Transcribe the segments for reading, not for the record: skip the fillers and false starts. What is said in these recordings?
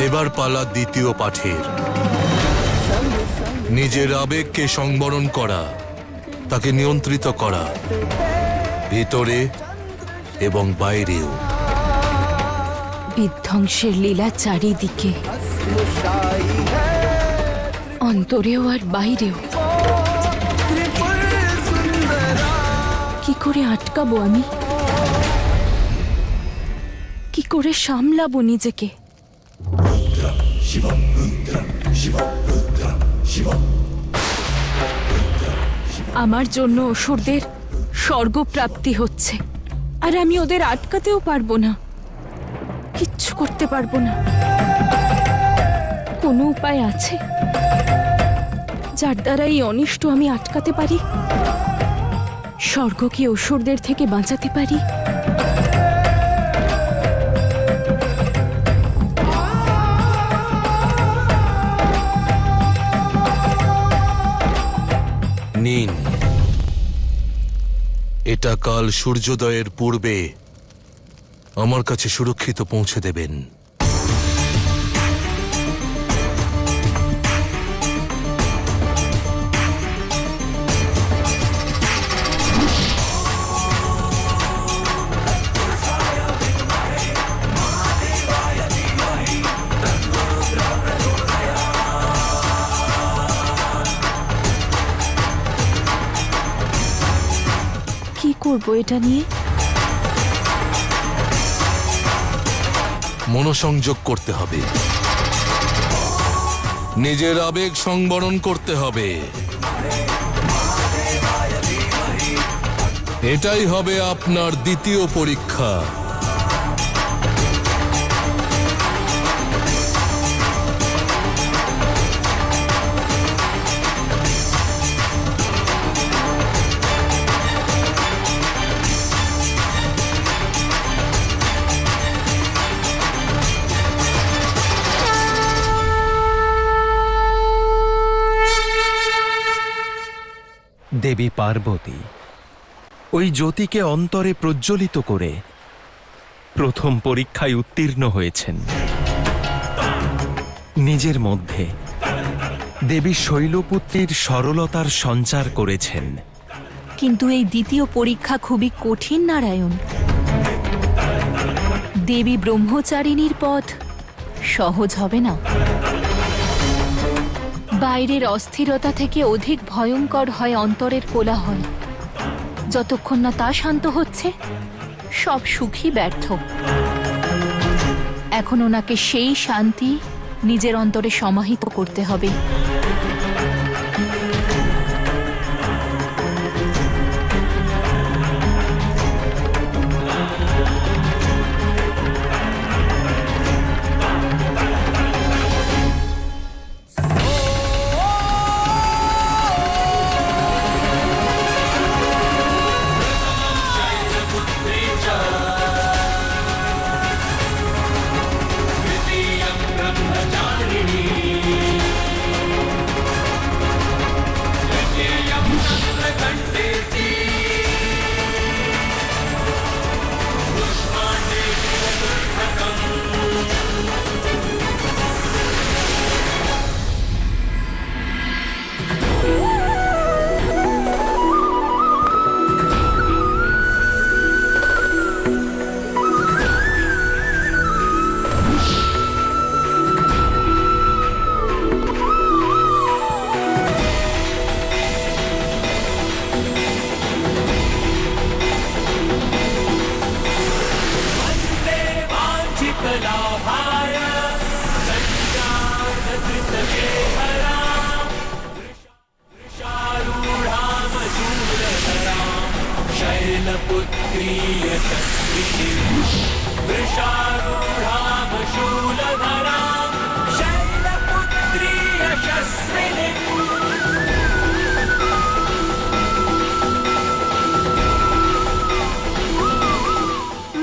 এবার পালা দ্বিতীয় পাঠের। নিজের আবেগকে সংবরণ করা, তাকে নিয়ন্ত্রিত করা, ভিতরে এবং বাইরেও। বিধ্বংসের লীলা চারিদিকে, অন্তরেও আর বাইরেও। কি করে আটকাবো আমি? কি করে সামলাবো নিজেকে? আমার জন্য অসুরদের স্বর্গপ্রাপ্তি হচ্ছে, আর আমি ওদের আটকাতেও পারবো না, কিচ্ছু করতে পারবো না। কোনো উপায় আছে যার দ্বারা এই অনিষ্ট আমি আটকাতে পারি, স্বর্গকে অসুরদের থেকে বাঁচাতে পারি? নিন, এটা কাল সূর্যোদয়ের পূর্বে আমার কাছে সুরক্ষিত পৌঁছে দেবেন। কি করব এটা নিয়ে? মনোসংযোগ করতে হবে, নিজের আবেগ সংবরণ করতে হবে। এটাই হবে আপনার দ্বিতীয় পরীক্ষা। দেবী পার্বতী ওই জ্যোতিকে অন্তরে প্রজ্বলিত করে প্রথম পরীক্ষায় উত্তীর্ণ হয়েছেন। নিজের মধ্যে দেবী শৈলপুত্রীর সরলতার সঞ্চার করেছেন। কিন্তু এই দ্বিতীয় পরীক্ষা খুবই কঠিন, নারায়ণ। দেবী ব্রহ্মচারিণীর পথ সহজ হবে না। বাইরের অস্থিরতা থেকে অধিক ভয়ঙ্কর হয় অন্তরের কোলাহল। যতক্ষণ না তা শান্ত হচ্ছে, সব সুখী ব্যর্থ। এখন ওনাকে সেই শান্তি নিজের অন্তরে সমাহিত করতে হবে।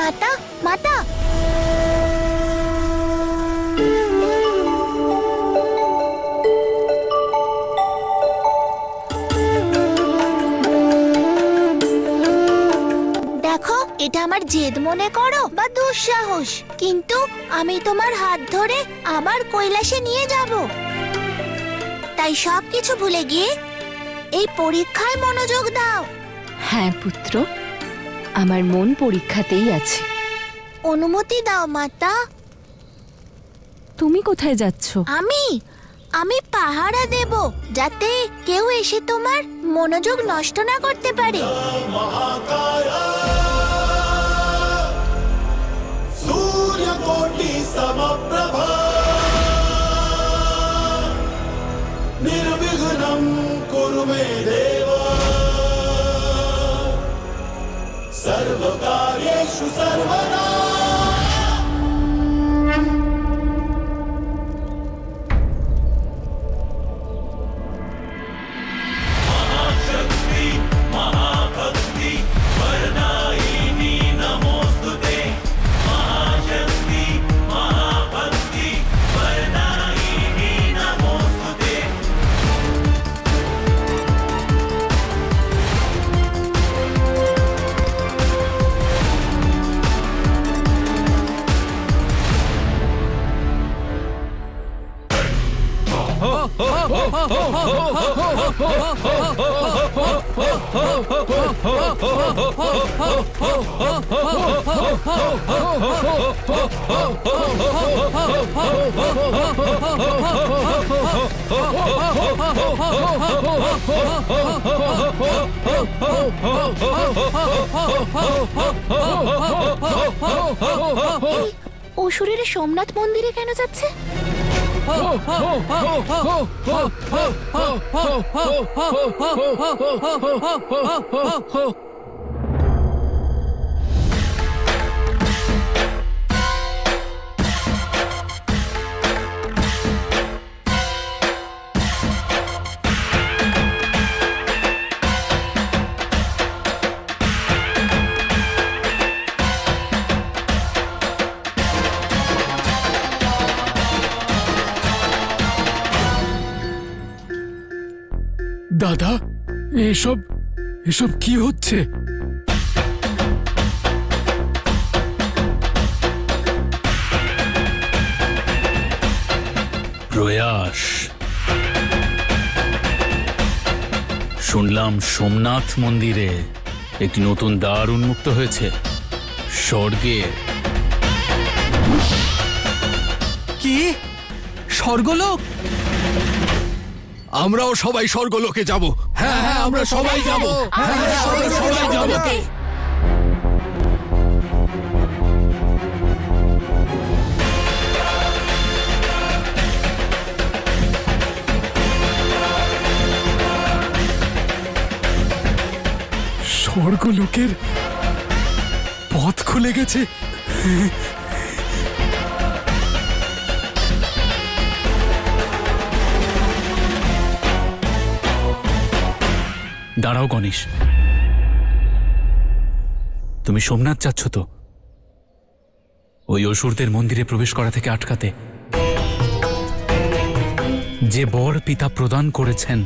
মাতা, মাতা, দেখো এটা আমার জেদ মনে করো বা দুঃসাহস, কিন্তু আমি তোমার হাত ধরে আবার কৈলাসে নিয়ে যাব। তাই সবকিছু ভুলে গিয়ে এই পরীক্ষায় মনোযোগ দাও। হ্যাঁ পুত্র, আমার মন পরীক্ষাতেই আছে। অনুমতি দাও মাতা। তুমি কোথায় যাচ্ছ? আমি পাহারা দেব, যাতে কেউ এসে তোমার মনোযোগ নষ্ট না করতে পারে। सूर्यकोटि समप्रभा निर्विघ्नं कुरु मे देव सर्वकार्येषु सर्वदा। অসুরের সোমনাথ মন্দিরে কেন যাচ্ছে? দাদা, এসব এসব কি হচ্ছে? প্রয়াস, শুনলাম সোমনাথ মন্দিরে একটি নতুন দ্বার উন্মুক্ত হয়েছে স্বর্গে। কি স্বর্গলোক? আমরাও সবাই স্বর্গলোকে যাব। হ্যাঁ হ্যাঁ, আমরা সবাই যাব। হ্যাঁ হ্যাঁ, আমরা সবাই যাব। স্বর্গলোকের পথ খুলে গেছে। দাঁড়াও গণেশ, তুমি সোমনাথ যাচ্ছ তো ওই অসুরদের মন্দিরে প্রবেশ করা থেকে আটকাতে? যে বর পিতা প্রদান করেছেন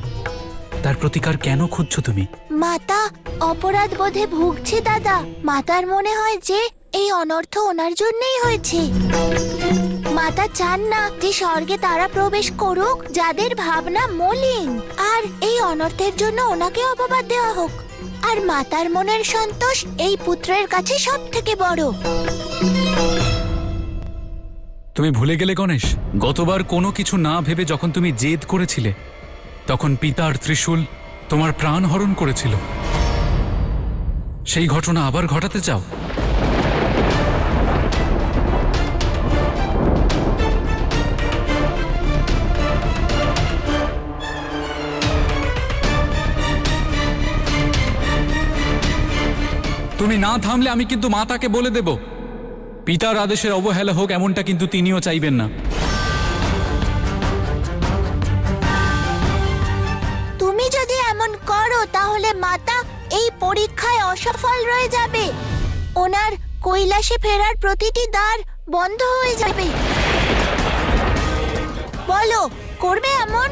তার প্রতিকার কেন খুঁজছো তুমি? মাতা অপরাধ বোধে ভুগছে দাদা। মাতার মনে হয় যে এই অনর্থ ওনার জন্যই হয়েছে। মাতা চান না যে স্বর্গে তারা প্রবেশ করুক যাদের ভাবনা মলিন, আর এই অনর্থের জন্য ওনাকে অপবাদ দেওয়া হোক। আর মাতার মনের সন্তোষ এই পুত্রের কাছে সব থেকে বড়। তুমি ভুলে গেলে গণেশ, গতবার কোনো কিছু না ভেবে যখন তুমি জেদ করেছিলে তখন পিতার ত্রিশূল তোমার প্রাণ হরণ করেছিল। সেই ঘটনা আবার ঘটাতে চাও? তুমি না থামলে আমি কিন্তু মাতাকে বলে দেব। পিতার আদেশের অবহেলা হোক এমনটা কিন্তু তিনিও চাইবেন না। তুমি যদি এমন করো তাহলে মাতা এই পরীক্ষায় অসফল রয়ে যাবে। ওনার কৈলাসে ফেরার প্রতিটি দ্বার বন্ধ হয়ে যাবে। বলো, করবে এমন?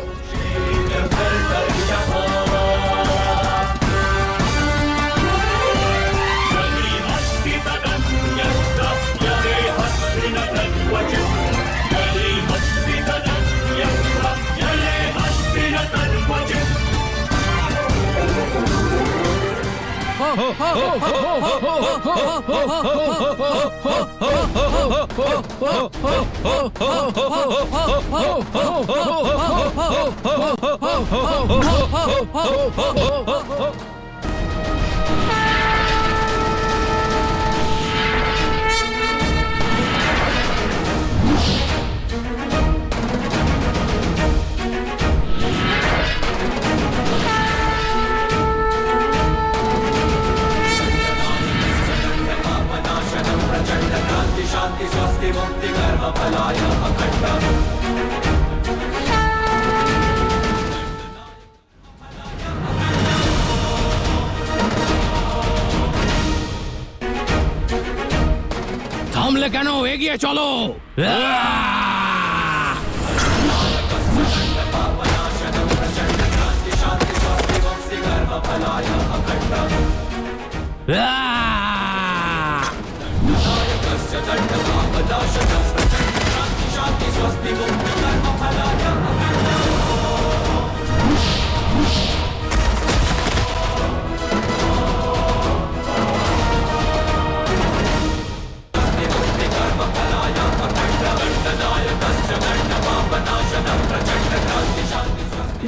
থামলে কেন? এগিয়ে চলো।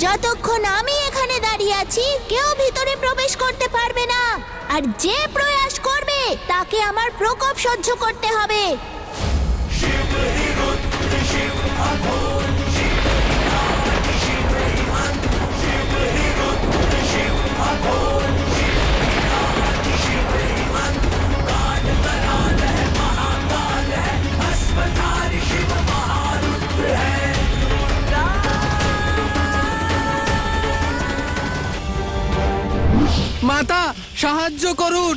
যতক্ষণ আমি এখানে দাঁড়িয়ে আছি কেউ ভিতরে প্রবেশ করতে পারবে না, আর যে প্রয়াস করবে তাকে আমার প্রকোপ সহ্য করতে হবে। মাতা, সাহায্য করুন!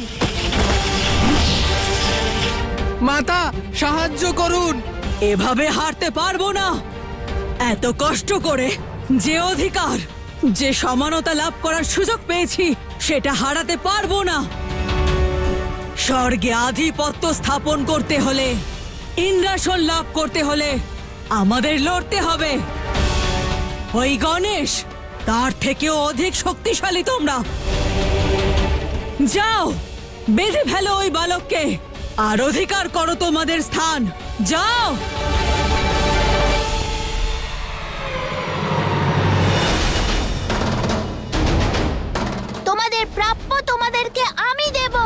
মাতা, সাহায্য করুন! এভাবে হারতে পারবো না। এত কষ্ট করে যে অধিকার, যে সমানতা লাভ করার সুযোগ পেয়েছি, সেটা হারাতে পারবো না। স্বর্গে আধিপত্য স্থাপন করতে হলে, ইন্দ্রাসন লাভ করতে হলে আমাদের লড়তে হবে। ওই গণেশ, তার থেকেও অধিক শক্তিশালী তোমরা। যাও, বেঁধে ফেলো ওই বালককে, আর অধিকার করো তোমাদের স্থান। যাও। তোমাদের প্রাপ্য তোমাদেরকে আমি দেব।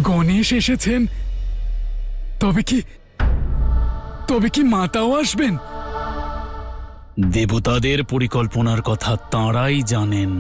গণেশ এসেছেন, তবে কি মাতাও আসবেন? দেবতাদের পরিকল্পনার কথা তাঁরাই জানেন।